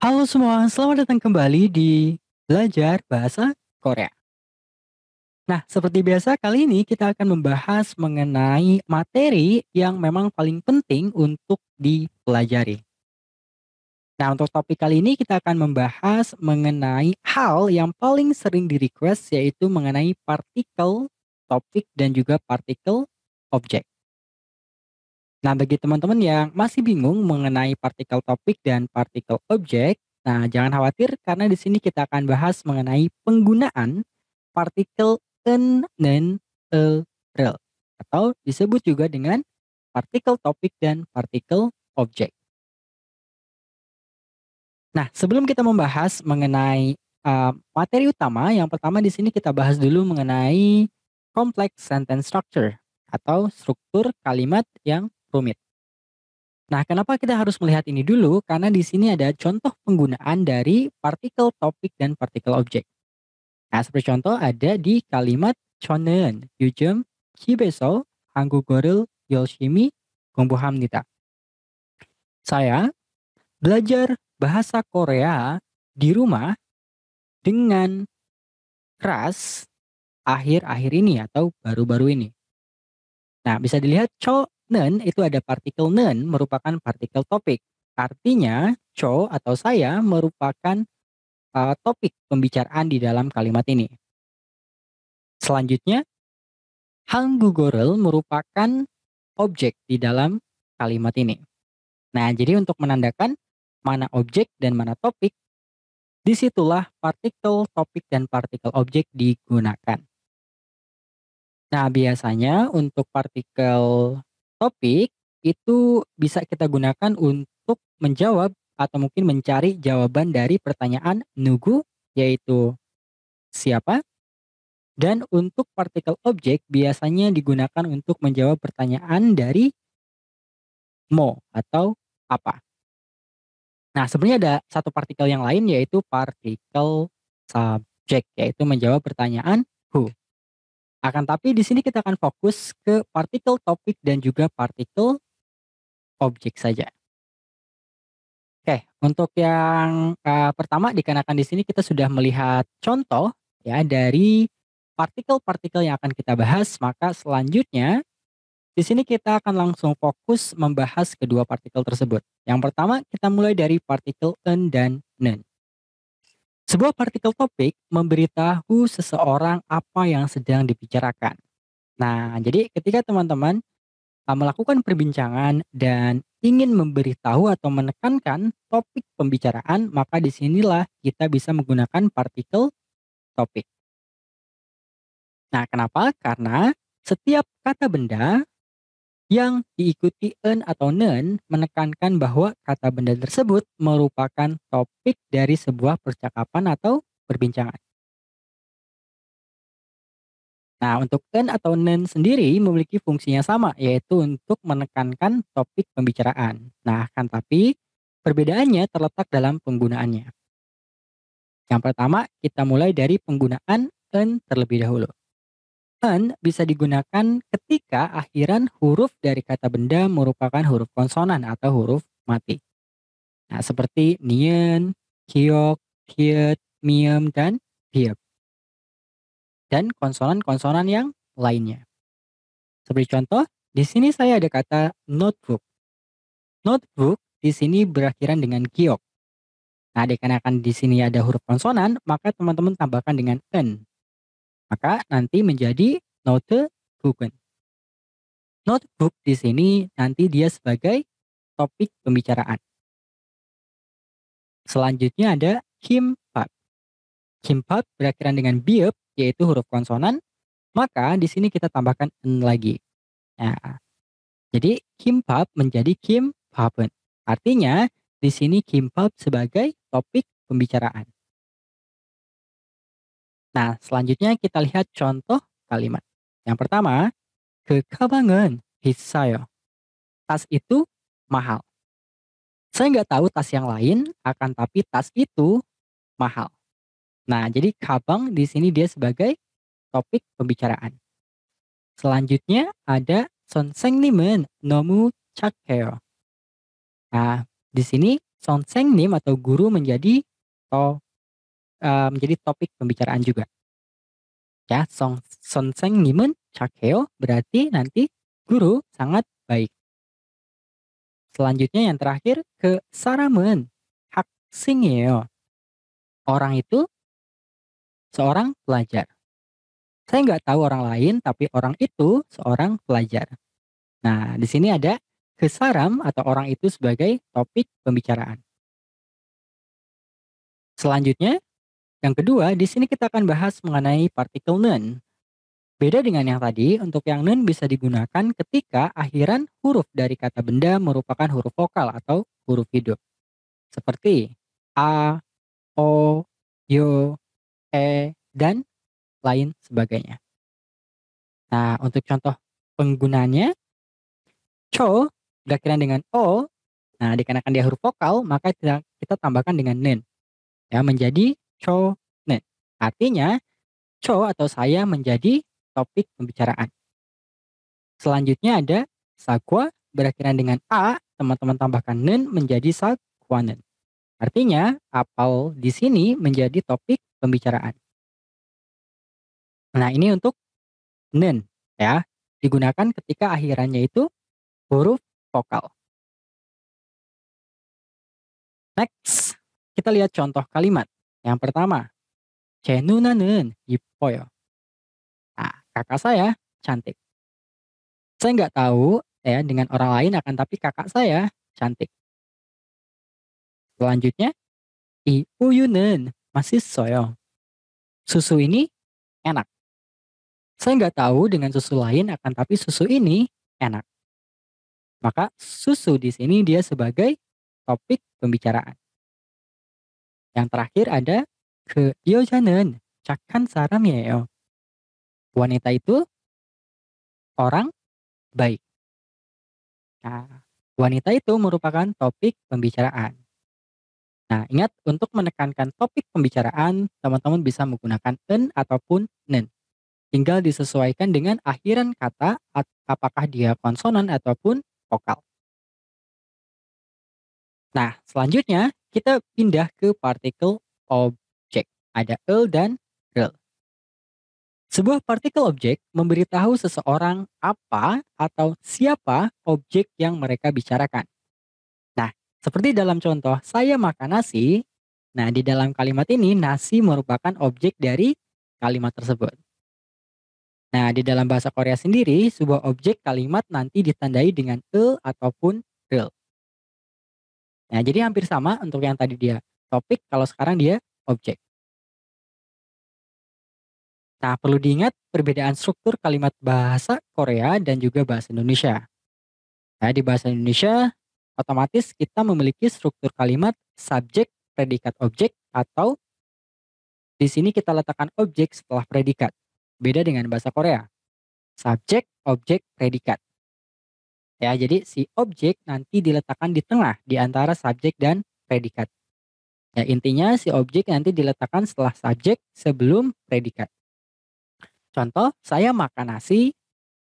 Halo semua, selamat datang kembali di Belajar Bahasa Korea. Nah, seperti biasa kali ini kita akan membahas mengenai materi yang memang paling penting untuk dipelajari. Nah, untuk topik kali ini kita akan membahas mengenai hal yang paling sering di-request yaitu mengenai partikel topik dan juga partikel objek. Nah, bagi teman-teman yang masih bingung mengenai partikel topik dan partikel objek, nah jangan khawatir karena di sini kita akan bahas mengenai penggunaan partikel en, nen, rel atau disebut juga dengan partikel topik dan partikel objek. Nah, sebelum kita membahas mengenai materi utama, yang pertama di sini kita bahas dulu mengenai complex sentence structure atau struktur kalimat yang rumit. Nah, kenapa kita harus melihat ini dulu? Karena di sini ada contoh penggunaan dari partikel topik dan partikel objek. Nah, seperti contoh ada di kalimat 저는 요즘 집에서 한국어를 열심히 공부합니다. Saya belajar bahasa Korea di rumah dengan keras akhir-akhir ini atau baru-baru ini. Nah, bisa dilihat chonen itu ada partikel nen merupakan partikel topik. Artinya, cho atau saya merupakan topik pembicaraan di dalam kalimat ini. Selanjutnya, 한국어를 merupakan objek di dalam kalimat ini. Nah, jadi untuk menandakan mana objek dan mana topik, disitulah partikel topik dan partikel objek digunakan. Nah, biasanya untuk partikel topik itu bisa kita gunakan untuk menjawab atau mungkin mencari jawaban dari pertanyaan nugu, yaitu siapa, dan untuk partikel objek biasanya digunakan untuk menjawab pertanyaan dari mo atau apa. Nah, sebenarnya ada satu partikel yang lain yaitu partikel subject, yaitu menjawab pertanyaan who. Akan tapi di sini kita akan fokus ke partikel topik dan juga partikel objek saja. Oke, untuk yang pertama dikarenakan di sini kita sudah melihat contoh ya dari partikel-partikel yang akan kita bahas, maka selanjutnya di sini kita akan langsung fokus membahas kedua partikel tersebut. Yang pertama kita mulai dari partikel en dan nen. Sebuah partikel topik memberitahu seseorang apa yang sedang dibicarakan. Nah, jadi ketika teman-teman melakukan perbincangan dan ingin memberitahu atau menekankan topik pembicaraan, maka disinilah kita bisa menggunakan partikel topik. Nah, kenapa? Karena setiap kata benda yang diikuti en atau nen menekankan bahwa kata benda tersebut merupakan topik dari sebuah percakapan atau perbincangan. Nah, untuk en atau nen sendiri memiliki fungsinya sama, yaitu untuk menekankan topik pembicaraan. Nah, kan tapi perbedaannya terletak dalam penggunaannya. Yang pertama, kita mulai dari penggunaan en terlebih dahulu. En bisa digunakan ketika akhiran huruf dari kata benda merupakan huruf konsonan atau huruf mati. Nah, seperti nien, kiok, kiet, miem, dan hiep. Dan konsonan-konsonan yang lainnya. Seperti contoh, di sini saya ada kata notebook. Notebook di sini berakhiran dengan kiok. Nah, dikarenakan di sini ada huruf konsonan, maka teman-teman tambahkan dengan en. Maka nanti menjadi notebook. Notebook di sini nanti dia sebagai topik pembicaraan. Selanjutnya ada kimbap. Kimbap berakhiran dengan biep, yaitu huruf konsonan, maka di sini kita tambahkan en lagi. Nah, jadi kimbap menjadi kimbapun. Artinya di sini kimbap sebagai topik pembicaraan. Nah, selanjutnya kita lihat contoh kalimat. Yang pertama, 그 가방은 비싸요. Tas itu mahal. Saya nggak tahu tas yang lain, akan tapi tas itu mahal. Nah, jadi kabang di sini dia sebagai topik pembicaraan. Selanjutnya ada 선생님은 너무 착해요. Nah, di sini 선생님 atau guru to menjadi topik pembicaraan juga. Ya, 선생님은 착해요 berarti nanti guru sangat baik. Selanjutnya yang terakhir, ke 사람은 학생이에요. Orang itu seorang pelajar. Saya nggak tahu orang lain, tapi orang itu seorang pelajar. Nah, di sini ada ke saram atau orang itu sebagai topik pembicaraan. Selanjutnya, yang kedua, di sini kita akan bahas mengenai partikel nen. Beda dengan yang tadi, untuk yang nen bisa digunakan ketika akhiran huruf dari kata benda merupakan huruf vokal atau huruf hidup. Seperti A, O, Yo, E, dan lain sebagainya. Nah, untuk contoh penggunaannya, cho berakhiran dengan O, nah dikarenakan dia huruf vokal, maka kita tambahkan dengan nen, ya menjadi cho nen. Artinya, cho atau saya menjadi topik pembicaraan. Selanjutnya ada sakwa berakhiran dengan A, teman-teman tambahkan nen menjadi sakwanen. Artinya, apel di sini menjadi topik pembicaraan. Nah, ini untuk nen, ya, digunakan ketika akhirannya itu huruf vokal. Next, kita lihat contoh kalimat. Yang pertama, 제 누나는 이뻐요. Nah, kakak saya cantik. Saya nggak tahu ya dengan orang lain akan tapi kakak saya cantik. Selanjutnya, 이 우유는 맛있어요. Susu ini enak. Saya nggak tahu dengan susu lain akan tapi susu ini enak. Maka susu di sini dia sebagai topik pembicaraan. Yang terakhir ada 그 여자는 착한 사람이에요. Wanita itu orang baik. Nah, wanita itu merupakan topik pembicaraan. Nah, ingat untuk menekankan topik pembicaraan, teman-teman bisa menggunakan en ataupun nen. Tinggal disesuaikan dengan akhiran kata apakah dia konsonan ataupun vokal. Nah, selanjutnya kita pindah ke partikel objek. Ada el dan rel. Sebuah partikel objek memberitahu seseorang apa atau siapa objek yang mereka bicarakan. Nah, seperti dalam contoh, saya makan nasi. Nah, di dalam kalimat ini, nasi merupakan objek dari kalimat tersebut. Nah, di dalam bahasa Korea sendiri, sebuah objek kalimat nanti ditandai dengan el ataupun rel. Nah, jadi hampir sama untuk yang tadi dia topik, kalau sekarang dia objek. Nah, perlu diingat perbedaan struktur kalimat bahasa Korea dan juga bahasa Indonesia. Nah, di bahasa Indonesia, otomatis kita memiliki struktur kalimat subjek, predikat, objek, atau di sini kita letakkan objek setelah predikat. Beda dengan bahasa Korea. Subjek, objek, predikat. Ya, jadi si objek nanti diletakkan di tengah di antara subjek dan predikat. Ya, intinya si objek nanti diletakkan setelah subjek sebelum predikat. Contoh, saya makan nasi.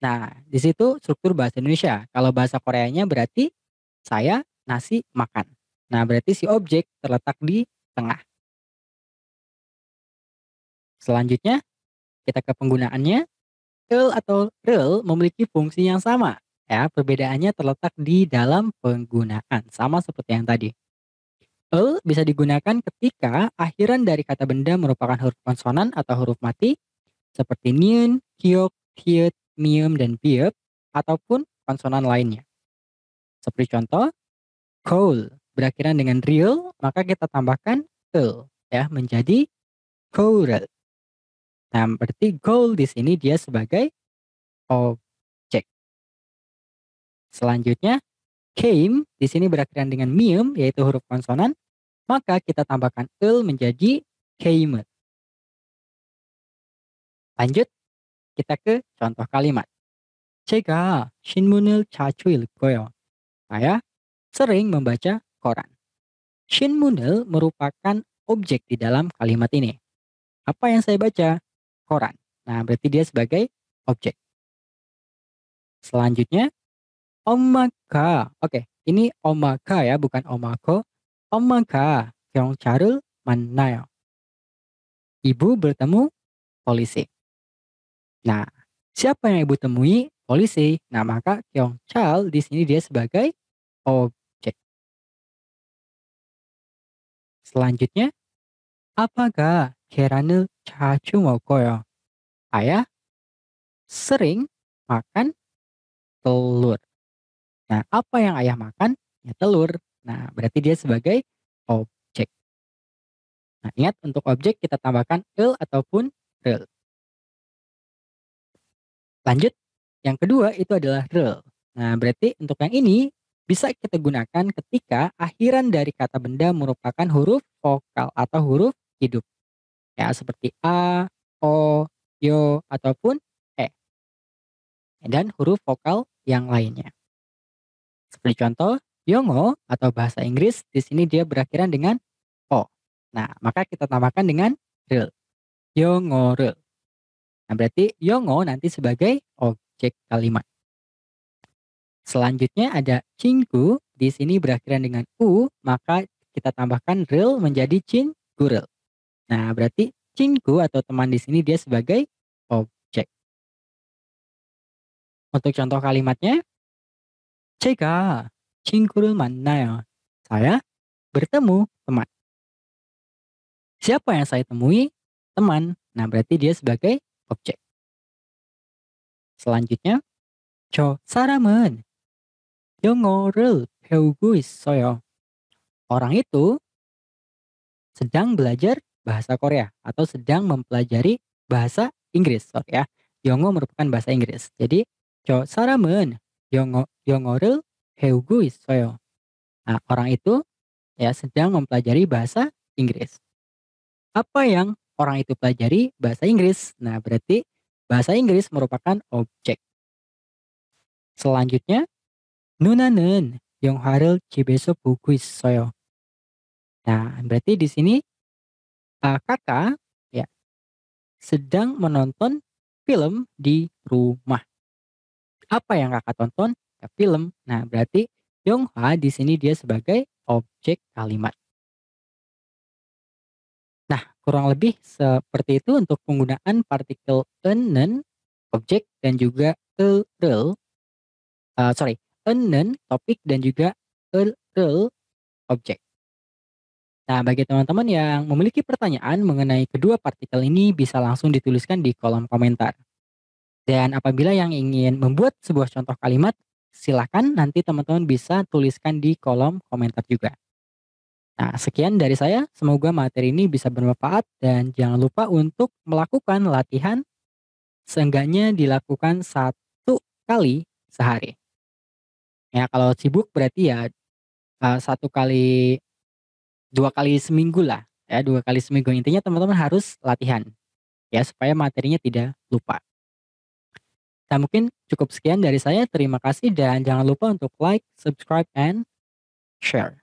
Nah, di situ struktur bahasa Indonesia. Kalau bahasa Koreanya berarti saya nasi makan. Nah, berarti si objek terletak di tengah. Selanjutnya, kita ke penggunaannya. El atau rel memiliki fungsi yang sama. Ya, perbedaannya terletak di dalam penggunaan. Sama seperti yang tadi. El bisa digunakan ketika akhiran dari kata benda merupakan huruf konsonan atau huruf mati seperti nyun, hyuk, hyut, mium, dan biep, ataupun konsonan lainnya. Seperti contoh, coal berakhiran dengan real, maka kita tambahkan el ya menjadi coral. Nah, berarti goal di sini dia sebagai objek. Selanjutnya, came di sini berakhiran dengan mium yaitu huruf konsonan, maka kita tambahkan el menjadi came. Lanjut, kita ke contoh kalimat. 제가 신문을 자주 읽어요. Saya sering membaca koran. 신문을 merupakan objek di dalam kalimat ini. Apa yang saya baca? Koran. Nah, berarti dia sebagai objek. Selanjutnya, omaka. Oke, ini omaka ya, bukan omako. 엄마가 경찰을 만나요. Ibu bertemu polisi. Nah, siapa yang ibu temui? Polisi. Nah, maka 경찰 di sini dia sebagai objek. Selanjutnya, 아빠가 계란을 자주 먹어요. Ayah sering makan telur. Nah, apa yang ayah makan? Ya telur. Nah, berarti dia sebagai objek. Nah, ingat untuk objek kita tambahkan el ataupun rel. Lanjut, yang kedua itu adalah rel. Nah, berarti untuk yang ini bisa kita gunakan ketika akhiran dari kata benda merupakan huruf vokal atau huruf hidup. Ya, seperti a, o, yo, ataupun e. Dan huruf vokal yang lainnya. Seperti contoh, Yongo atau bahasa Inggris di sini dia berakhiran dengan o. Nah, maka kita tambahkan dengan rel. Yongo rel. Nah, berarti Yongo nanti sebagai objek kalimat. Selanjutnya ada cingku, di sini berakhiran dengan u, maka kita tambahkan rel menjadi cingkurel. Nah, berarti cingku atau teman di sini dia sebagai objek. Untuk contoh kalimatnya, 제가 친구를 만나요. Saya bertemu teman. Siapa yang saya temui? Teman. Nah, berarti dia sebagai objek. Selanjutnya, 저 사람은 영어를 배우고 있어요. Orang itu sedang belajar bahasa Korea atau sedang mempelajari bahasa Inggris. Sorry ya. 영어 merupakan bahasa Inggris. Jadi, 저 사람은 영어를 배우고 있어요. Nah, orang itu ya sedang mempelajari bahasa Inggris. Apa yang orang itu pelajari? Bahasa Inggris. Nah, berarti bahasa Inggris merupakan objek. Selanjutnya, 누나는 영화를 집에서 보고 있어요. Nah, berarti di sini kakak ya sedang menonton film di rumah. Apa yang kakak tonton? Ya, film. Nah, berarti Yonghwa di sini dia sebagai objek kalimat. Nah, kurang lebih seperti itu untuk penggunaan partikel enen, objek, dan juga rel, sorry, enen, topik, dan juga rel, objek. Nah, bagi teman-teman yang memiliki pertanyaan mengenai kedua partikel ini bisa langsung dituliskan di kolom komentar. Dan apabila yang ingin membuat sebuah contoh kalimat, silakan nanti teman-teman bisa tuliskan di kolom komentar juga. Nah, sekian dari saya. Semoga materi ini bisa bermanfaat dan jangan lupa untuk melakukan latihan seenggaknya dilakukan 1 kali sehari. Ya, kalau sibuk berarti ya 1 kali, 2 kali seminggu lah. Ya, 2 kali seminggu. Intinya teman-teman harus latihan ya supaya materinya tidak lupa. Nah, mungkin cukup sekian dari saya. Terima kasih dan jangan lupa untuk like, subscribe, and share.